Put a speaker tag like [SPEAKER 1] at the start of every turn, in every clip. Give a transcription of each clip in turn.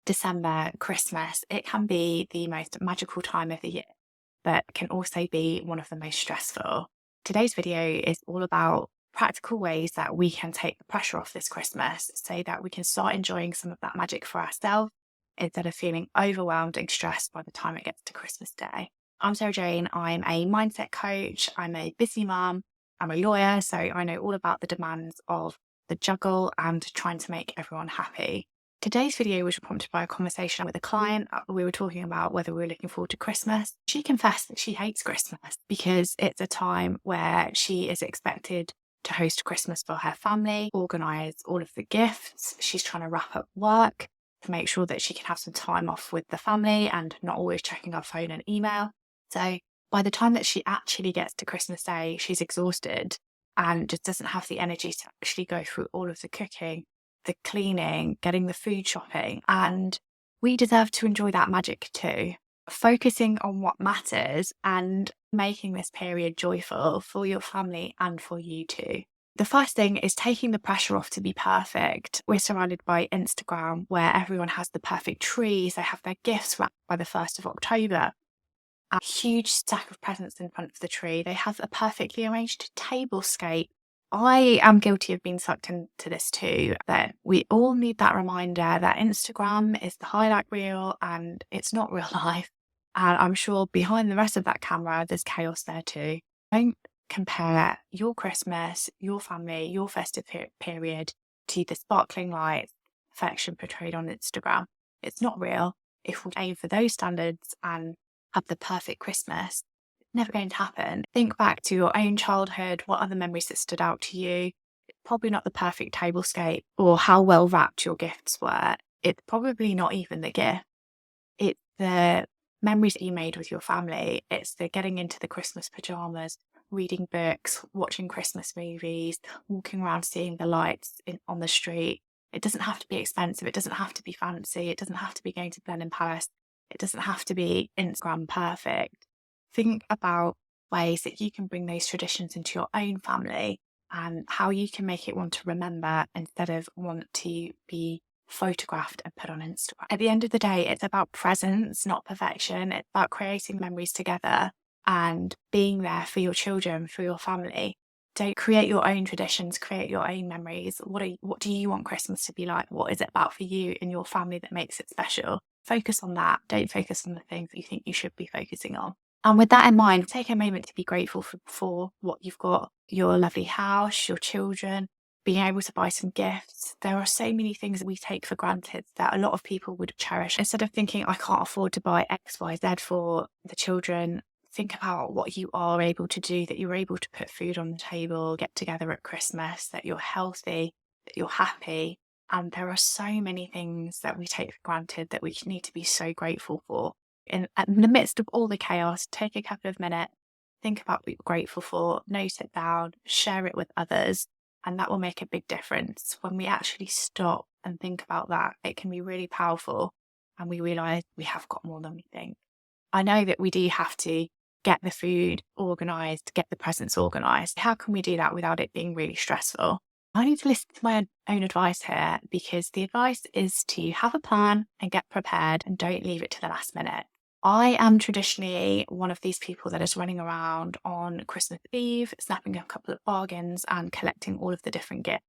[SPEAKER 1] December, Christmas, it can be the most magical time of the year, but can also be one of the most stressful. Today's video is all about practical ways that we can take the pressure off this Christmas so that we can start enjoying some of that magic for ourselves instead of feeling overwhelmed and stressed by the time it gets to Christmas Day. I'm Sarah Jane. I'm a mindset coach. I'm a busy mum. I'm a lawyer, so I know all about the demands of the juggle and trying to make everyone happy. Today's video was prompted by a conversation with a client. We were talking about whether we were looking forward to Christmas. She confessed that she hates Christmas because it's a time where she is expected to host Christmas for her family, organise all of the gifts. She's trying to wrap up work to make sure that she can have some time off with the family and not always checking her phone and email. So by the time that she actually gets to Christmas Day, she's exhausted and just doesn't have the energy to actually go through all of the cooking, the cleaning, getting the food shopping. And we deserve to enjoy that magic too. Focusing on what matters and making this period joyful for your family and for you too. The first thing is taking the pressure off to be perfect. We're surrounded by Instagram where everyone has the perfect trees. They have their gifts wrapped by the 1st of October. A huge stack of presents in front of the tree. They have a perfectly arranged tablescape. I am guilty of being sucked into this too, that we all need that reminder that Instagram is the highlight reel and it's not real life. And I'm sure behind the rest of that camera, there's chaos there too. Don't compare your Christmas, your family, your festive period to the sparkling lights, perfection portrayed on Instagram. It's not real. If we aim for those standards and have the perfect Christmas, never going to happen. Think back to your own childhood. What are the memories that stood out to you? It's probably not the perfect tablescape or how well wrapped your gifts were. It's probably not even the gift. It's the memories that you made with your family. It's the getting into the Christmas pajamas, reading books, watching Christmas movies, walking around seeing the lights on the street. It doesn't have to be expensive. It doesn't have to be fancy. It doesn't have to be going to Blenheim Palace. It doesn't have to be Instagram perfect. Think about ways that you can bring those traditions into your own family and how you can make it one to remember instead of want to be photographed and put on Instagram. At the end of the day, it's about presence, not perfection. It's about creating memories together and being there for your children, for your family. Don't create your own traditions, create your own memories. What do you want Christmas to be like? What is it about for you and your family that makes it special? Focus on that. Don't focus on the things that you think you should be focusing on. And with that in mind, take a moment to be grateful for what you've got, your lovely house, your children, being able to buy some gifts. There are so many things that we take for granted that a lot of people would cherish. Instead of thinking, I can't afford to buy X, Y, Z for the children, think about what you are able to do, that you're able to put food on the table, get together at Christmas, that you're healthy, that you're happy. And there are so many things that we take for granted that we need to be so grateful for. In the midst of all the chaos, take a couple of minutes, think about what you're grateful for, note it down, share it with others, and that will make a big difference. When we actually stop and think about that, it can be really powerful and we realise we have got more than we think. I know that we do have to get the food organised, get the presents organised. How can we do that without it being really stressful? I need to listen to my own advice here because the advice is to have a plan and get prepared and don't leave it to the last minute. I am traditionally one of these people that is running around on Christmas Eve, snapping a couple of bargains and collecting all of the different gifts.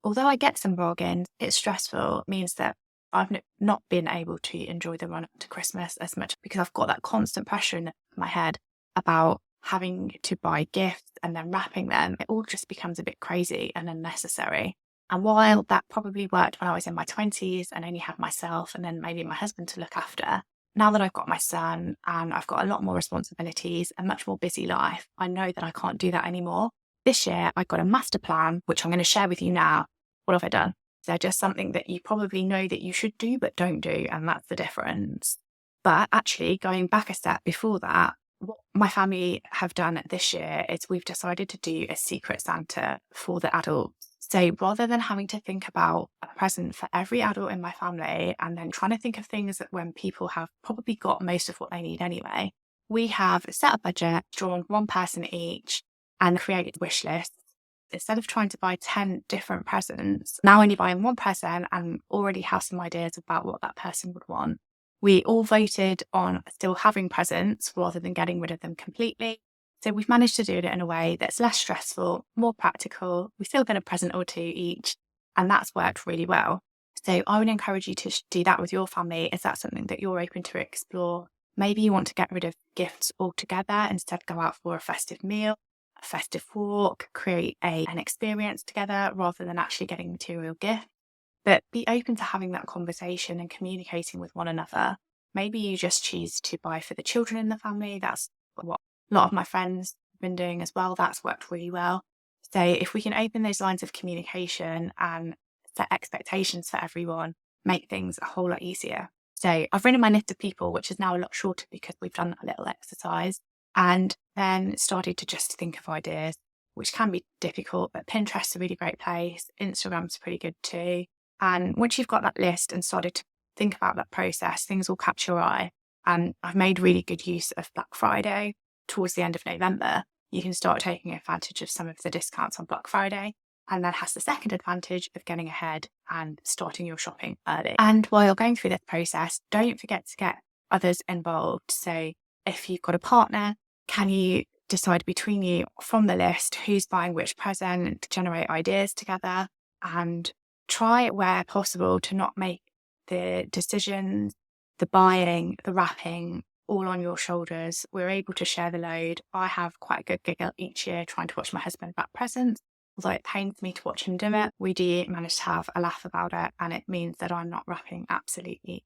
[SPEAKER 1] Although I get some bargains, it's stressful. It means that I've not been able to enjoy the run up to Christmas as much because I've got that constant pressure in my head about having to buy gifts and then wrapping them. It all just becomes a bit crazy and unnecessary. And while that probably worked when I was in my 20s and only had myself and then maybe my husband to look after, now that I've got my son and I've got a lot more responsibilities and much more busy life, I know that I can't do that anymore. This year, I got a master plan, which I'm going to share with you now. What have I done? They're just something that you probably know that you should do, but don't do. And that's the difference. But actually, going back a step before that, what my family have done this year is we've decided to do a secret Santa for the adults. So rather than having to think about a present for every adult in my family and then trying to think of things that when people have probably got most of what they need anyway, we have set a budget, drawn one person each and created wish lists Instead of trying to buy 10 different presents, now only buying one present and already have some ideas about what that person would want. We all voted on still having presents rather than getting rid of them completely. So we've managed to do it in a way that's less stressful, more practical. We still get a present or two each, and that's worked really well. So I would encourage you to do that with your family. Is that something that you're open to explore? Maybe you want to get rid of gifts altogether, instead go out for a festive meal, a festive walk, create an experience together rather than actually getting material gifts. But be open to having that conversation and communicating with one another. Maybe you just choose to buy for the children in the family. That's what a lot of my friends have been doing as well. That's worked really well. So if we can open those lines of communication and set expectations for everyone, make things a whole lot easier. So I've written my list of people, which is now a lot shorter because we've done a little exercise, and then started to just think of ideas, which can be difficult, but Pinterest's a really great place. Instagram's pretty good too. And once you've got that list and started to think about that process, things will catch your eye. And I've made really good use of Black Friday towards the end of November. You can start taking advantage of some of the discounts on Black Friday. And that has the second advantage of getting ahead and starting your shopping early. And while you're going through this process, don't forget to get others involved. So if you've got a partner, can you decide between you from the list who's buying which present, generate ideas together, and try where possible to not make the decisions, the buying, the wrapping all on your shoulders. We're able to share the load. I have quite a good giggle each year trying to watch my husband wrap presents. Although it pains me to watch him do it, we do manage to have a laugh about it, and it means that I'm not wrapping absolutely.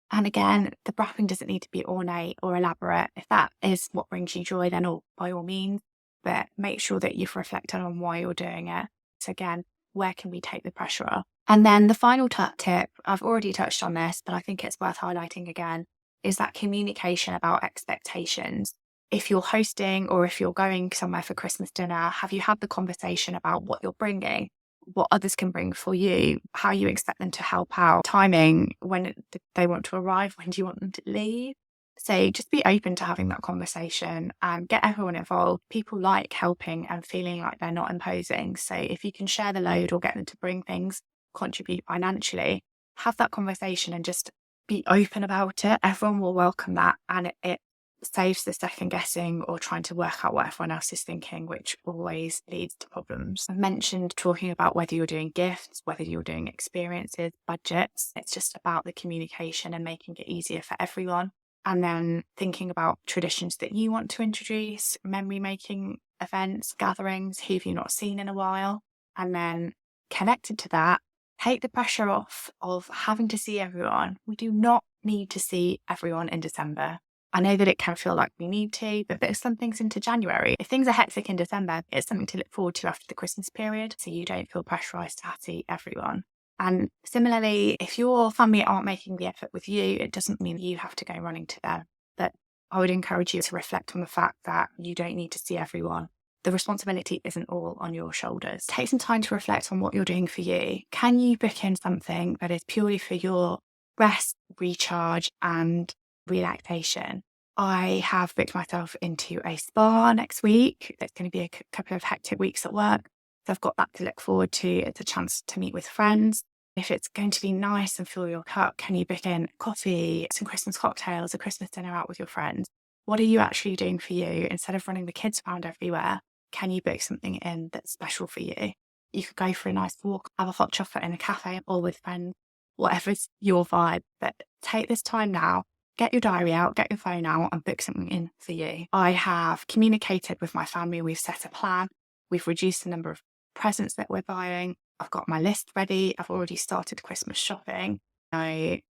[SPEAKER 1] And again, the wrapping doesn't need to be ornate or elaborate. If that is what brings you joy, then by all means, but make sure that you've reflected on why you're doing it. So again, where can we take the pressure off? And then the final tip, I've already touched on this, but I think it's worth highlighting again, is that communication about expectations. If you're hosting or if you're going somewhere for Christmas dinner, have you had the conversation about what you're bringing, what others can bring for you, how you expect them to help out, timing, when they want to arrive, when do you want them to leave? So just be open to having that conversation and get everyone involved. People like helping and feeling like they're not imposing. So if you can share the load or get them to bring things, contribute financially, have that conversation and just be open about it. Everyone will welcome that, and it saves the second guessing or trying to work out what everyone else is thinking, which always leads to problems. I mentioned talking about whether you're doing gifts, whether you're doing experiences, budgets. It's just about the communication and making it easier for everyone. And then thinking about traditions that you want to introduce, memory making events, gatherings, who have you not seen in a while? And then connected to that, take the pressure off of having to see everyone. We do not need to see everyone in December. I know that it can feel like we need to, but there's some things into January. If things are hectic in December, it's something to look forward to after the Christmas period, so you don't feel pressurised to have to see everyone. And similarly, if your family aren't making the effort with you, it doesn't mean you have to go running to them. But I would encourage you to reflect on the fact that you don't need to see everyone. The responsibility isn't all on your shoulders. Take some time to reflect on what you're doing for you. Can you book in something that is purely for your rest, recharge, and relaxation? I have booked myself into a spa next week. There's going to be a couple of hectic weeks at work, so I've got that to look forward to. It's a chance to meet with friends. If it's going to be nice and fill your cup, can you book in coffee, some Christmas cocktails, a Christmas dinner out with your friends? What are you actually doing for you? Instead of running the kids around everywhere, can you book something in that's special for you? You could go for a nice walk, have a hot chocolate in a cafe or with friends, whatever's your vibe. But take this time now, get your diary out, get your phone out and book something in for you. I have communicated with my family. We've set a plan. We've reduced the number of presents that we're buying. I've got my list ready. I've already started Christmas shopping. I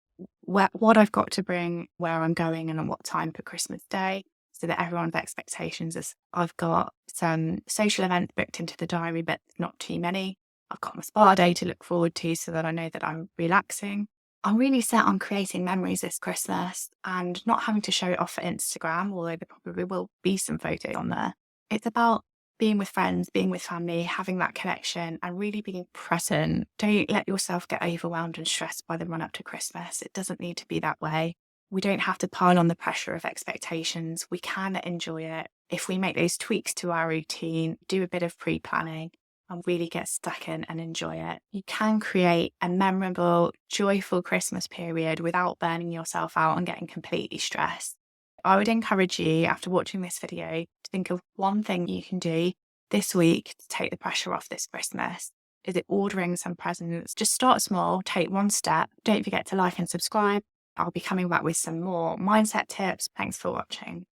[SPEAKER 1] know what I've got to bring, where I'm going and on what time for Christmas Day, so that everyone's expectations is. I've got some social events booked into the diary, but not too many. I've got my spa day to look forward to so that I know that I'm relaxing. I'm really set on creating memories this Christmas and not having to show it off for Instagram, although there probably will be some photos on there. It's about being with friends, being with family, having that connection and really being present. Don't let yourself get overwhelmed and stressed by the run up to Christmas. It doesn't need to be that way. We don't have to pile on the pressure of expectations. We can enjoy it if we make those tweaks to our routine, do a bit of pre-planning, and really get stuck in and enjoy it. You can create a memorable, joyful Christmas period without burning yourself out and getting completely stressed. I would encourage you, after watching this video, to think of one thing you can do this week to take the pressure off this Christmas. Is it ordering some presents? Just start small, take one step. Don't forget to like and subscribe. I'll be coming back with some more mindset tips. Thanks for watching.